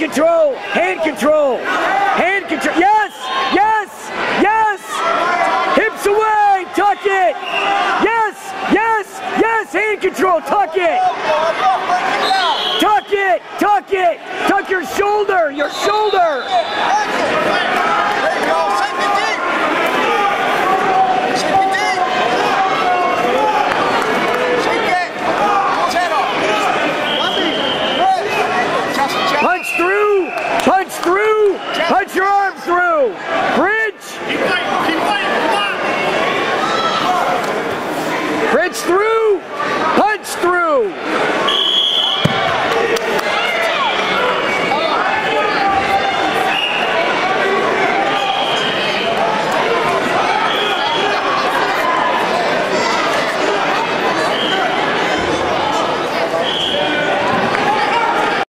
control, hand control, hand control. Yes, yes, yes. Hips away, tuck it. Yes, yes, yes. Hand control, tuck it. Tuck it, tuck it. Tuck your shoulder, your shoulder. There you go.